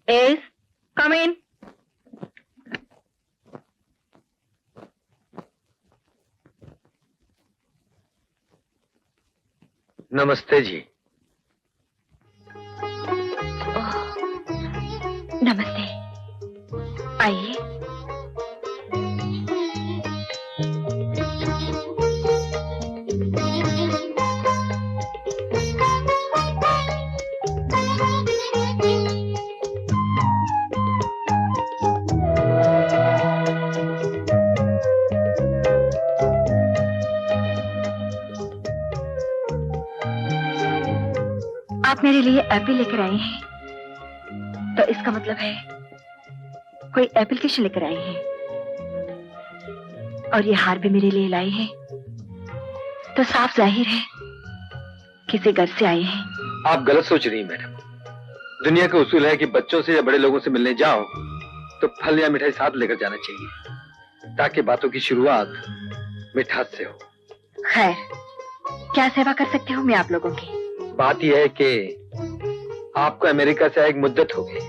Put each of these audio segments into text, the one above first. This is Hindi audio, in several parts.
Yes, come in. नमस्ते जी। नमस्ते, आइए। आप मेरे लिए एप्पल लेकर आए हैं, तो इसका मतलब है कोई एप्लीकेशन लेकर आए हैं, और ये हार भी मेरे लिए लाए हैं, तो साफ जाहिर है किसी घर से आए हैं। आप गलत सोच रही हैं मैडम। दुनिया का उसूल है कि बच्चों से या बड़े लोगों से मिलने जाओ तो फल या मिठाई साथ लेकर जाना चाहिए, ताकि बातों की शुरुआत मिठास से हो। खैर, क्या सेवा कर सकती हूँ मैं आप लोगों की? बात यह है कि आपको अमेरिका से आए एक मुद्दत हो गई,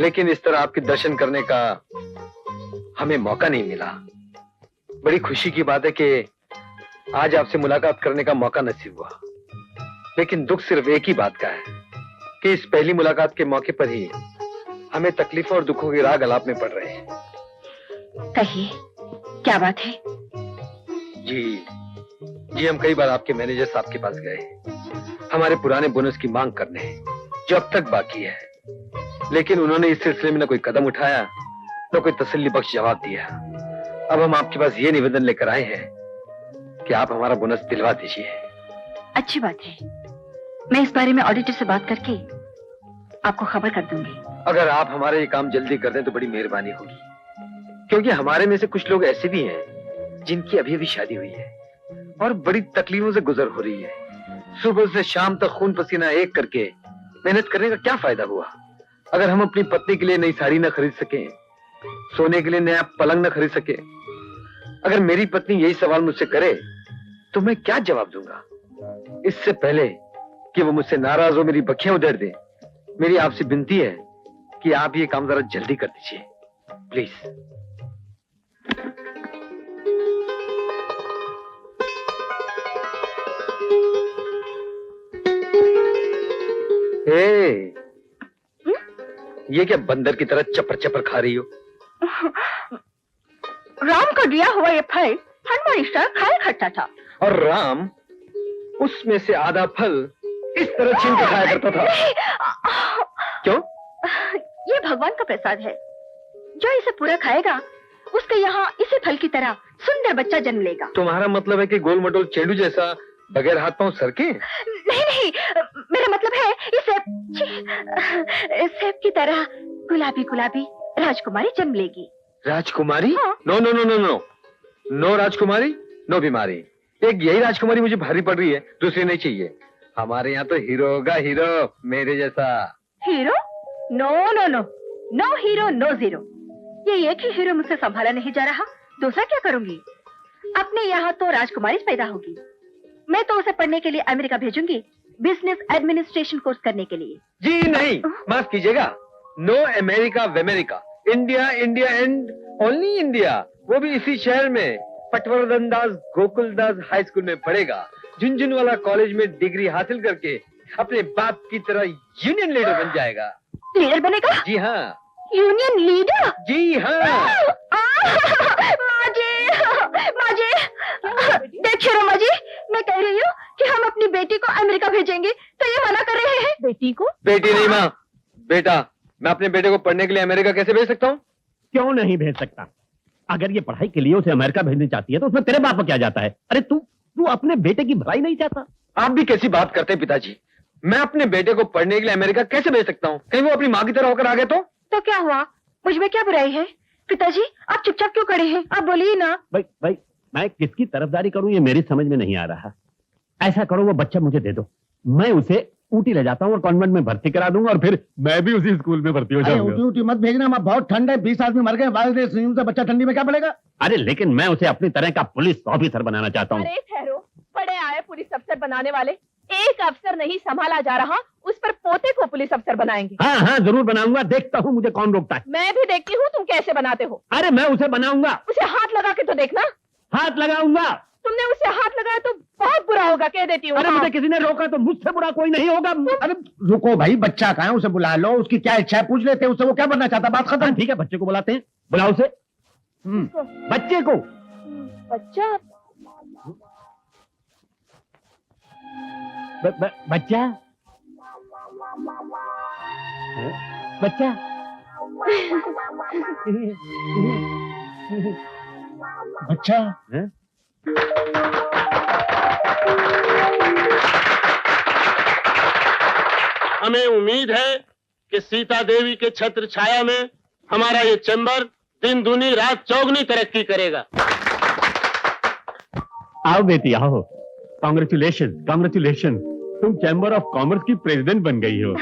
लेकिन इस तरह आपके दर्शन करने का हमें मौका नहीं मिला। बड़ी खुशी की बात है कि आज आपसे मुलाकात करने का मौका नसीब हुआ, लेकिन दुख सिर्फ एक ही बात का है कि इस पहली मुलाकात के मौके पर ही हमें तकलीफों और दुखों के राग अलाप में पड़ रहे हैं। कहिए, क्या बात है? जी हम कई बार आपके मैनेजर साहब के पास गए, हमारे पुराने बोनस की मांग करने, जो अब तक बाकी है, लेकिन उन्होंने इस सिलसिले में न कोई कदम उठाया, न कोई तसल्ली बख्श जवाब दिया। अब हम आपके पास ये निवेदन लेकर आए हैं कि आप हमारा बोनस दिलवा दीजिए। अच्छी बात है, मैं इस बारे में ऑडिटर से बात करके आपको खबर कर दूंगी। अगर आप हमारा ये काम जल्दी कर दें तो बड़ी मेहरबानी होगी, क्योंकि हमारे में से कुछ लोग ऐसे भी हैं जिनकी अभी अभी शादी हुई है और बड़ी तकलीफों से गुजर हो रही है। सुबह से शाम तक खून पसीना एक करके मेहनत करने का क्या फायदा हुआ, अगर हम अपनी पत्नी के लिए नई साड़ी न खरीद सके, सोने के लिए नया पलंग न खरीद सके। अगर मेरी पत्नी यही सवाल मुझसे करे तो मैं क्या जवाब दूंगा? इससे पहले कि वो मुझसे नाराज हो, मेरी बखियां उधेड़ दे, मेरी आपसे विनती है कि आप ये काम जरा जल्दी कर दीजिए, प्लीज। ये क्या बंदर की तरह चपर चपर खा रही हो? राम को दिया हुआ ये फल हनुमान स्टार खाया करता था, और राम उसमें से आधा फल इस तरह छीन के खाया करता था। क्यों? ये भगवान का प्रसाद है, जो इसे पूरा खाएगा उसके यहाँ इसी फल की तरह सुंदर बच्चा जन्म लेगा। तुम्हारा मतलब है कि गोल मटोल चेंडू जैसा बगैर हाथ पांव सर के? नहीं, मेरा मतलब है इसे सेब की तरह गुलाबी गुलाबी राजकुमारी जन्म लेगी। राजकुमारी? हाँ। No no no no no no राजकुमारी, नो बीमारी। एक यही राजकुमारी मुझे भारी पड़ रही है, दूसरी नहीं चाहिए। हमारे यहाँ तो हीरो होगा, हीरो मेरे जैसा। Hero? No no no no hero no zero. ये एक ही हीरो मुझसे संभाला नहीं जा रहा, दूसरा क्या करूंगी? अपने यहाँ तो राजकुमारी पैदा होगी, मैं तो उसे पढ़ने के लिए अमेरिका भेजूंगी, बिजनेस एडमिनिस्ट्रेशन कोर्स करने के लिए। जी नहीं, माफ कीजिएगा, नो अमेरिका वेमेरिका, India India and only India, वो भी इसी शहर में पटवर्धन दास गोकुलदास हाई स्कूल में पढ़ेगा। झुंझुनवाला कॉलेज में डिग्री हासिल करके अपने बाप की तरह यूनियन लीडर बन जाएगा। लीडर बनेगा? जी हाँ। Union leader? जी हाँ। माजी, देखिए रमा जी, मैं कह रही हूँ कि हम अपनी बेटी को अमेरिका भेजेंगे, तो ये मना कर रहे हैं। बेटी को? बेटी नहीं माँ, बेटा। मैं अपने बेटे को पढ़ने के लिए अमेरिका कैसे भेज सकता हूँ? क्यों नहीं भेज सकता? अगर ये पढ़ाई के लिए उसे अमेरिका भेजनी चाहती है तो उसमें तेरे बाप को क्या जाता है? अरे तू अपने बेटे की भलाई नहीं चाहता? आप भी कैसी बात करते हैं पिताजी? मैं अपने बेटे को पढ़ने के लिए अमेरिका कैसे भेज सकता हूँ? कहीं वो अपनी माँ की तरह होकर आ गए तो क्या हुआ? मुझ में क्या बुराई है? पिताजी, आप चुपचाप क्यों खड़े हैं? आप बोलिए ना। भाई मैं किसकी तरफदारी करूं ये मेरी समझ में नहीं आ रहा। ऐसा करो, वो बच्चा मुझे दे दो, मैं उसे ऊटी ले जाता हूँ और कॉन्वेंट में भर्ती करा दूंगा, और फिर मैं भी उसी स्कूल में भर्ती हो जाऊंगा। ऊटी मत भेजना, मैं बहुत ठंड है, 20 आदमी मर गए, बारिश से बच्चा ठंडी में क्या पड़ेगा? अरे लेकिन मैं उसे अपनी तरह का पुलिस ऑफिसर बनाना चाहता हूँ। अरे ठहरो, बड़े आए पुलिस अफसर बनाने वाले, एक अफसर नहीं संभाला जा रहा, उस पर पोते को पुलिस अफसर बनाएंगे। हाँ हाँ जरूर बनाऊंगा, देखता हूँ मुझे कौन रोकता है। मैं भी देखती हूँ तुम कैसे बनाते हो। अरे मैं उसे बनाऊंगा। उसे हाथ लगा के तो देखना। हाथ लगाऊंगा। तुमने उसे हाथ लगाया तो बहुत बुरा होगा, कह देती हूँ। अरे हाँ। मुझे किसी ने रोका तो मुझसे बुरा कोई नहीं होगा। अरे रुको भाई, बच्चा कहाँ है, उसे बुला लो, उसकी क्या इच्छा है पूछ लेते हैं उससे, वो क्या बनना चाहता है, बात खत्म। ठीक है, बच्चे को बुलाते हैं, बुलाओ उसे। बच्चे को। बच्चा? बच्चा बच्चा बच्चा हैं? हमें उम्मीद है कि सीता देवी के छत्र छाया में हमारा ये चैम्बर दिन दूनी रात चौगनी तरक्की करेगा। आओ बेटी आओ, कॉन्ग्रेचुलेशन कॉन्ग्रेचुलेशन, तुम चैम्बर ऑफ कॉमर्स की प्रेसिडेंट बन गई हो।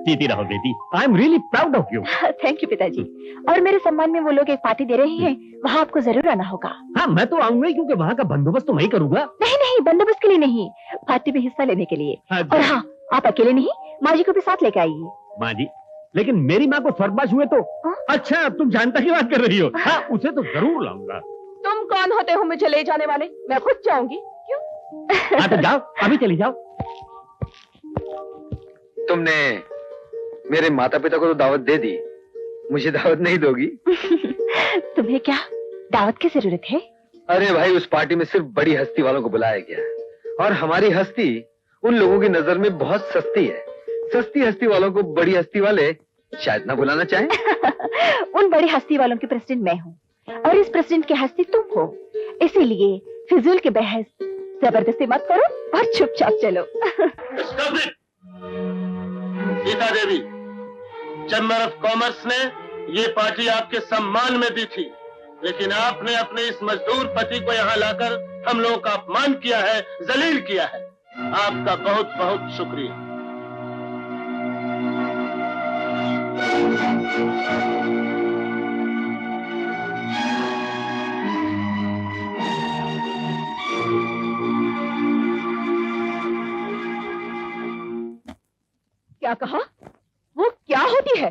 जीती रहो बेटी, I am really proud of you. Thank you पिताजी। और मेरे सम्मान में वो लोग एक पार्टी दे रहे हैं, वहाँ आपको जरूर आना होगा। हाँ मैं तो आऊंगा ही, क्योंकि वहाँ का बंदोबस्त तो मैं ही करूंगा। नहीं नहीं, बंदोबस्त के लिए नहीं, पार्टी में हिस्सा लेने के लिए। हाँ, और हाँ, आप अकेले नहीं, माँ जी को भी साथ लेके आइए। माँ जी, लेकिन मेरी माँ को स्वर्गवास हुए तो। अच्छा तुम जानता की बात कर रही हो। हाँ उसे तो जरूर लाऊंगा। तुम कौन होते हो मुझे ले जाने वाले? मैं खुद जाऊंगी। क्यों? हाँ तो जाओ, अभी चली जाओ। तुमने मेरे माता पिता को तो दावत दे दी, मुझे दावत नहीं दोगी? तुम्हें क्या दावत की जरूरत है? अरे भाई, उस पार्टी में सिर्फ बड़ी हस्ती वालों को बुलाया गया है, और हमारी हस्ती उन लोगों की नजर में बहुत सस्ती है। सस्ती हस्ती वालों को बड़ी हस्ती वाले शायद ना बुलाना चाहें। उन बड़ी हस्ती वालों की प्रेसिडेंट मैं हूँ, और इस प्रेसिडेंट की हस्ती तुम हो। इसीलिए फिजूल के बहस जबरदस्ती मत करो और चुपचाप चलो। Sita Devi, chamber of commerce ने ये पार्टी आपके सम्मान में दी थी, लेकिन आपने अपने इस मजदूर पति को यहाँ लाकर हम लोगों का अपमान किया है, जलील किया है। आपका बहुत बहुत शुक्रिया। क्या कहा? वो क्या होती है?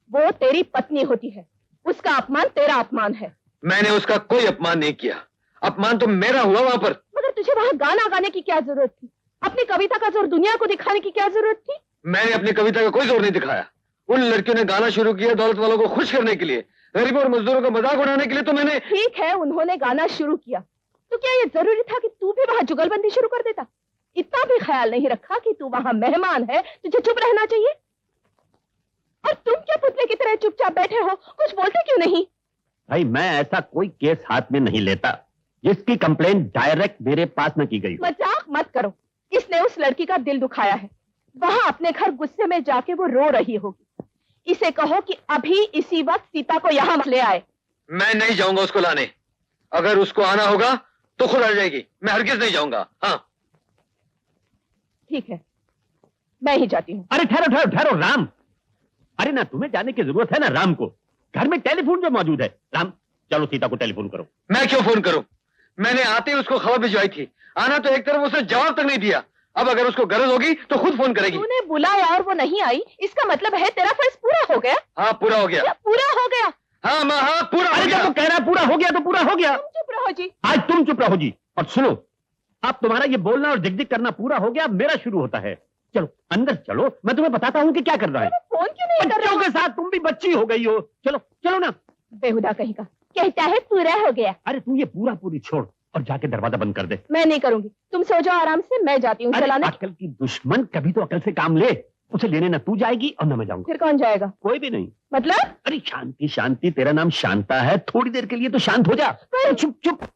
वो तेरी पत्नी होती है, उसका अपमान तेरा अपमान है। मैंने उसका कोई अपमान नहीं किया, अपमान तो मेरा हुआ वहाँ पर। मगर तुझे वहाँ गाना गाने की क्या जरूरत थी? अपनी कविता का जोर दुनिया को दिखाने की क्या जरूरत थी? मैंने अपनी कविता का कोई जोर नहीं दिखाया। उन लड़कियों ने गाना शुरू किया दौलत वालों को खुश करने के लिए, गरीबों और मजदूरों का मजाक उड़ाने के लिए। तो मैंने। ठीक है, उन्होंने गाना शुरू किया, तो क्या ये जरूरी था कि तू भी वहाँ जुगलबंदी शुरू कर देता? इतना भी ख्याल नहीं रखा कि तू वहाँ मेहमान है, तुझे चुप रहना चाहिए? और तुम क्या पुतले की तरह चुपचाप बैठे हो, कुछ बोलते क्यों नहीं? भाई मैं ऐसा कोई केस हाथ में नहीं लेता जिसकी कंप्लेंट डायरेक्ट मेरे पास न की गई। मजाक मत करो, इसने उस लड़की का दिल दुखाया है। वहाँ अपने घर गुस्से में जाके वो रो रही होगी। इसे कहो कि अभी इसी वक्त सीता को यहाँ ले आए। मैं नहीं जाऊंगा उसको लाने। अगर उसको आना होगा तो खुद आ जाएगी, मैं हरगिज नहीं जाऊंगा। हाँ ठीक है, मैं ही जाती हूँ। अरे ठहरो ठहरो ठहरो राम, अरे ना तुम्हें जाने की जरूरत है ना राम को, घर में टेलीफोन जो मौजूद है। राम चलो सीता को टेलीफोन करो। मैं क्यों फोन करूं? मैंने आते ही उसको खबर भिजवाई थी, आना तो एक तरफ, उसने जवाब तक नहीं दिया। अब अगर उसको गरज होगी तो खुद फोन करेगी। तूने बुलाया और वो नहीं आई, इसका मतलब है तेरा फर्ज पूरा हो गया। हाँ पूरा हो गया। क्या पूरा हो गया? हाँ माँ, हाँ पूरा हो अरे गया। जब तो कह रहा पूरा हो गया तो पूरा हो गया। तुम चुप रहो जी। आज तुम चुप रहो जी। और सुनो, अब तुम्हारा ये बोलना और जिगजिग करना पूरा हो गया, मेरा शुरू होता है। चलो अंदर चलो, मैं तुम्हें बताता हूँ कि क्या करना है। फोन क्यों नहीं कर बच्चों रहे के साथ तुम भी बच्ची हो गई हो। चलो चलो ना। बेहुदा कहीं का, कहता है पूरा हो गया। अरे तू ये पूरा पूरी छोड़ और जाके दरवाजा बंद कर दे। मैं नहीं करूंगी, तुम सो जाओ आराम से, मैं जाती हूँ अरे चलाने। अकल की दुश्मन, कभी तो अकल से काम ले। उसे लेने ना तू जाएगी और ना मैं जाऊंगा। फिर कौन जाएगा? कोई भी नहीं। मतलब? अरे शांति शांति, तेरा नाम शांता है, थोड़ी देर के लिए तो शांत हो जा। चुप चुप।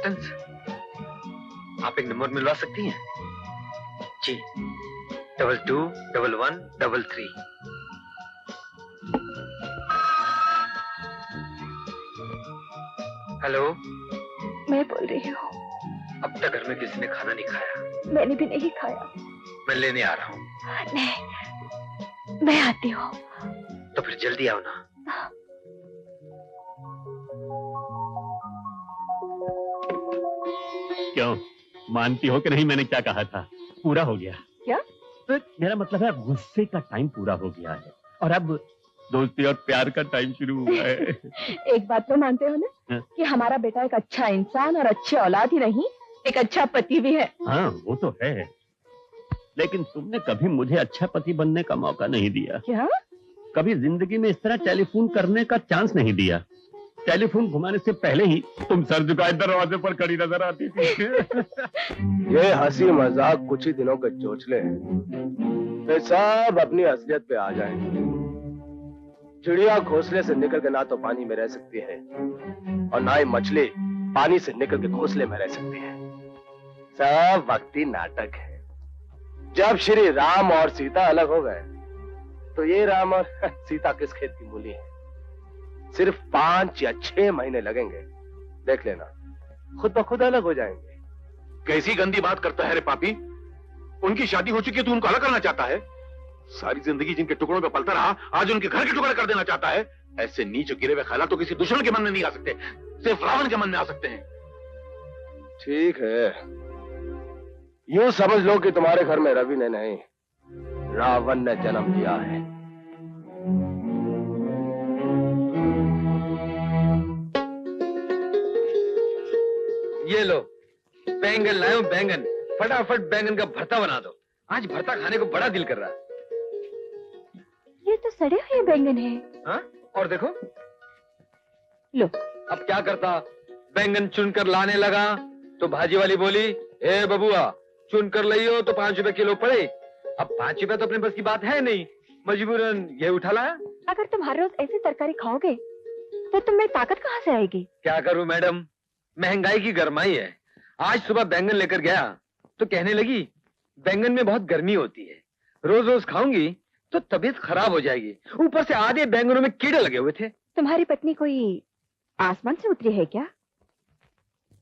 असिस्टेंस। आप एक नंबर मिलवा सकती हैं? जी, 221133। हेलो, मैं बोल रही हूँ। अब तक घर में किसी ने खाना नहीं खाया। मैंने भी नहीं खाया। मैं लेने आ रहा हूँ। नहीं, मैं आती हूँ। तो फिर जल्दी आओ ना। क्यों, मानती हो कि नहीं? मैंने क्या कहा था, पूरा हो गया। क्या? तो मेरा मतलब है गुस्से का टाइम पूरा हो गया है और अब दोस्ती और प्यार का टाइम शुरू हुआ है। एक बात तो मानते हो ना हाँ? कि हमारा बेटा एक अच्छा इंसान और अच्छी औलाद ही नहीं, एक अच्छा पति भी है। हाँ, वो तो है, लेकिन तुमने कभी मुझे अच्छा पति बनने का मौका नहीं दिया। क्या? कभी जिंदगी में इस तरह टेलीफोन करने का चांस नहीं दिया। टेलीफोन घुमाने से पहले ही तुम सर झुकाए दरवाजे पर खड़ी नजर आती थी। ये हंसी मजाक कुछ ही दिनों के चोचले हैं, फिर सब अपनी असलियत पे आ जाएंगे। चिड़िया घोंसले से निकल के ना तो पानी में रह सकती है और ना ही मछली पानी से निकल के घोंसले में रह सकती है। सब वक्ती नाटक है। जब श्री राम और सीता अलग हो गए तो ये राम और सीता किस खेत की मूली है। सिर्फ 5 या 6 महीने लगेंगे, देख लेना, खुद ब खुद अलग हो जाएंगे। कैसी गंदी बात करता है रे पापी। उनकी शादी हो चुकी है, तू उनको अलग करना चाहता है? सारी जिंदगी जिनके टुकड़ों पे पलता रहा, आज उनके घर के टुकड़े कर देना चाहता है। ऐसे नीच गिरे हुए ख्याल तो किसी दुश्मन के मन में नहीं आ सकते, सिर्फ रावण के मन में आ सकते हैं। ठीक है, यूं समझ लो कि तुम्हारे घर में रवि ने नहीं, रावण ने जन्म लिया है। ये लो, बैंगन लायो, बैंगन। फटाफट बैंगन का भरता बना दो। आज भरता खाने को बड़ा दिल कर रहा है। ये तो सड़े हुए बैंगन है। हाँ? और देखो, लो। अब क्या करता, बैंगन चुनकर लाने लगा तो भाजी वाली बोली, ए बबुआ, चुनकर लाइयो तो 5 रुपए किलो पड़े। अब 5 रुपए तो अपने बस की बात है नहीं, मजबूरन ये उठा लाया। अगर तुम हर रोज ऐसी तरकारी खाओगे तो तुम्हें ताकत कहाँ से आएगी? क्या करूं मैडम, महंगाई की गरमाई है। आज सुबह बैंगन लेकर गया तो कहने लगी, बैंगन में बहुत गर्मी होती है, रोज रोज खाऊंगी तो तबीयत खराब हो जाएगी। ऊपर से आधे बैंगनों में कीड़े लगे हुए थे। तुम्हारी पत्नी कोई आसमान से उतरी है क्या?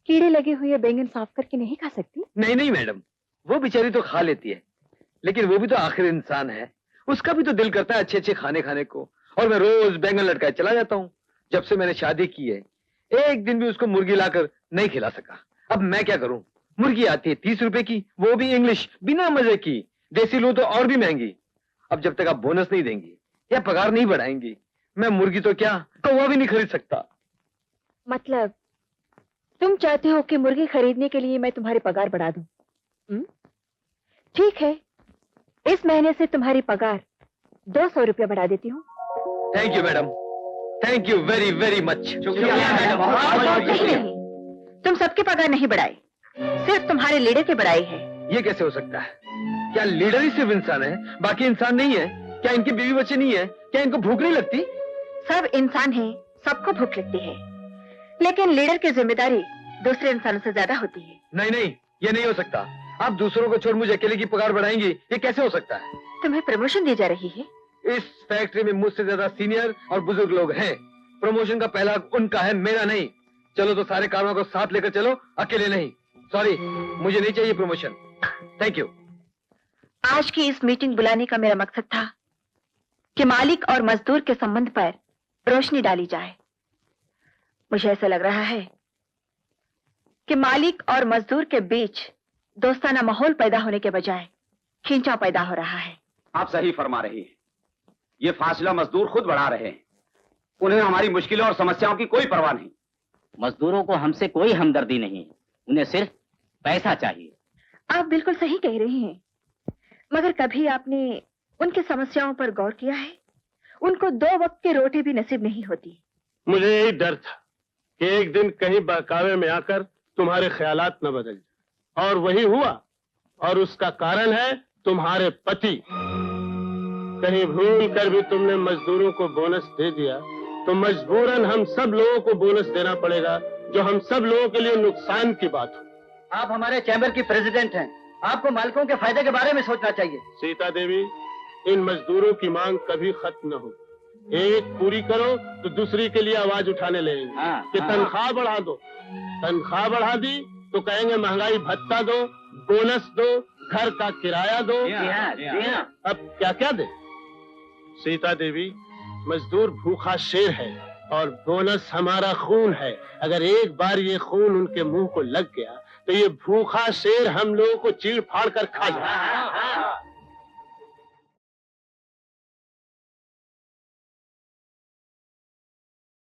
कीड़े लगे हुए बैंगन साफ करके नहीं खा सकती? नहीं नहीं मैडम, वो बेचारी तो खा लेती है, लेकिन वो भी तो आखिर इंसान है। उसका भी तो दिल करता है अच्छे अच्छे खाने खाने को, और मैं रोज बैंगन लटकाए चला जाता हूँ। जब से मैंने शादी की है, एक दिन भी उसको मुर्गी लाकर नहीं खिला सका। अब मैं क्या करूं? मुर्गी आती है 30 रुपए की, वो भी इंग्लिश, बिना मजे की। देसी लूं तो और भी महंगी। अब जब तक आप बोनस नहीं देंगी या पगार नहीं बढ़ाएंगी, मैं मुर्गी तो क्या कौवा भी नहीं खरीद सकता। मतलब तुम चाहते हो कि मुर्गी खरीदने के लिए मैं तुम्हारी पगार बढ़ा दूं? ठीक है, इस महीने से तुम्हारी पगार 200 रुपया बढ़ा देती हूँ। Thank you madam, thank you very very much. नहीं, तुम सबके पगार नहीं बढ़ाए, सिर्फ तुम्हारे लीडर के बढ़ाई है। ये कैसे हो सकता है? क्या लीडर ही सिर्फ इंसान है, बाकी इंसान नहीं है? क्या इनके बीवी बच्चे नहीं है? क्या इनको भूख नहीं लगती? सब इंसान हैं, सबको भूख लगती है, लेकिन लीडर की जिम्मेदारी दूसरे इंसानों से ज्यादा होती है। नहीं नहीं, ये नहीं हो सकता। आप दूसरों को छोड़ मुझे अकेले की पगार बढ़ाएंगी, ये कैसे हो सकता है? तुम्हें प्रमोशन दी जा रही है। इस फैक्ट्री में मुझसे ज्यादा सीनियर और बुजुर्ग लोग हैं। प्रमोशन का पहला हक उनका है, मेरा नहीं। चलो तो सारे कामों को साथ लेकर चलो, अकेले नहीं। सॉरी, मुझे नहीं चाहिए प्रमोशन। Thank you. आज की इस मीटिंग बुलाने का मेरा मकसद था कि मालिक और मजदूर के संबंध पर रोशनी डाली जाए। मुझे ऐसा लग रहा है कि मालिक और मजदूर के बीच दोस्ताना माहौल पैदा होने के बजाय खींचाव पैदा हो रहा है। आप सही फरमा रही हैं। ये फासला मजदूर खुद बढ़ा रहे हैं। उन्हें हमारी मुश्किलों और समस्याओं की कोई परवाह नहीं। मजदूरों को हमसे कोई हमदर्दी नहीं, उन्हें सिर्फ पैसा चाहिए। आप बिल्कुल सही कह रही हैं, मगर कभी आपने उनकी समस्याओं पर गौर किया है? उनको 2 वक्त की रोटी भी नसीब नहीं होती। मुझे यही डर था कि एक दिन कहीं बहकावे में आकर तुम्हारे ख्यालात न बदल जाए, और वही हुआ। और उसका कारण है तुम्हारे पति। कहीं भूल कर भी तुमने मजदूरों को बोनस दे दिया तो मजबूरन हम सब लोगों को बोनस देना पड़ेगा, जो हम सब लोगों के लिए नुकसान की बात हो। आप हमारे चैम्बर की प्रेसिडेंट हैं, आपको मालिकों के फायदे के बारे में सोचना चाहिए। सीता देवी, इन मजदूरों की मांग कभी खत्म न हो। एक पूरी करो तो दूसरी के लिए आवाज उठाने लगेंगे कि तनख्वाह बढ़ा दो। तनख्वाह बढ़ा दी तो कहेंगे महंगाई भत्ता दो, बोनस दो, घर का किराया दो। अब क्या क्या दे? सीता देवी, मजदूर भूखा शेर है और बोनस हमारा खून है। अगर एक बार ये खून उनके मुंह को लग गया तो ये भूखा शेर हम लोगों को चीड़ फाड़ कर खा जाए।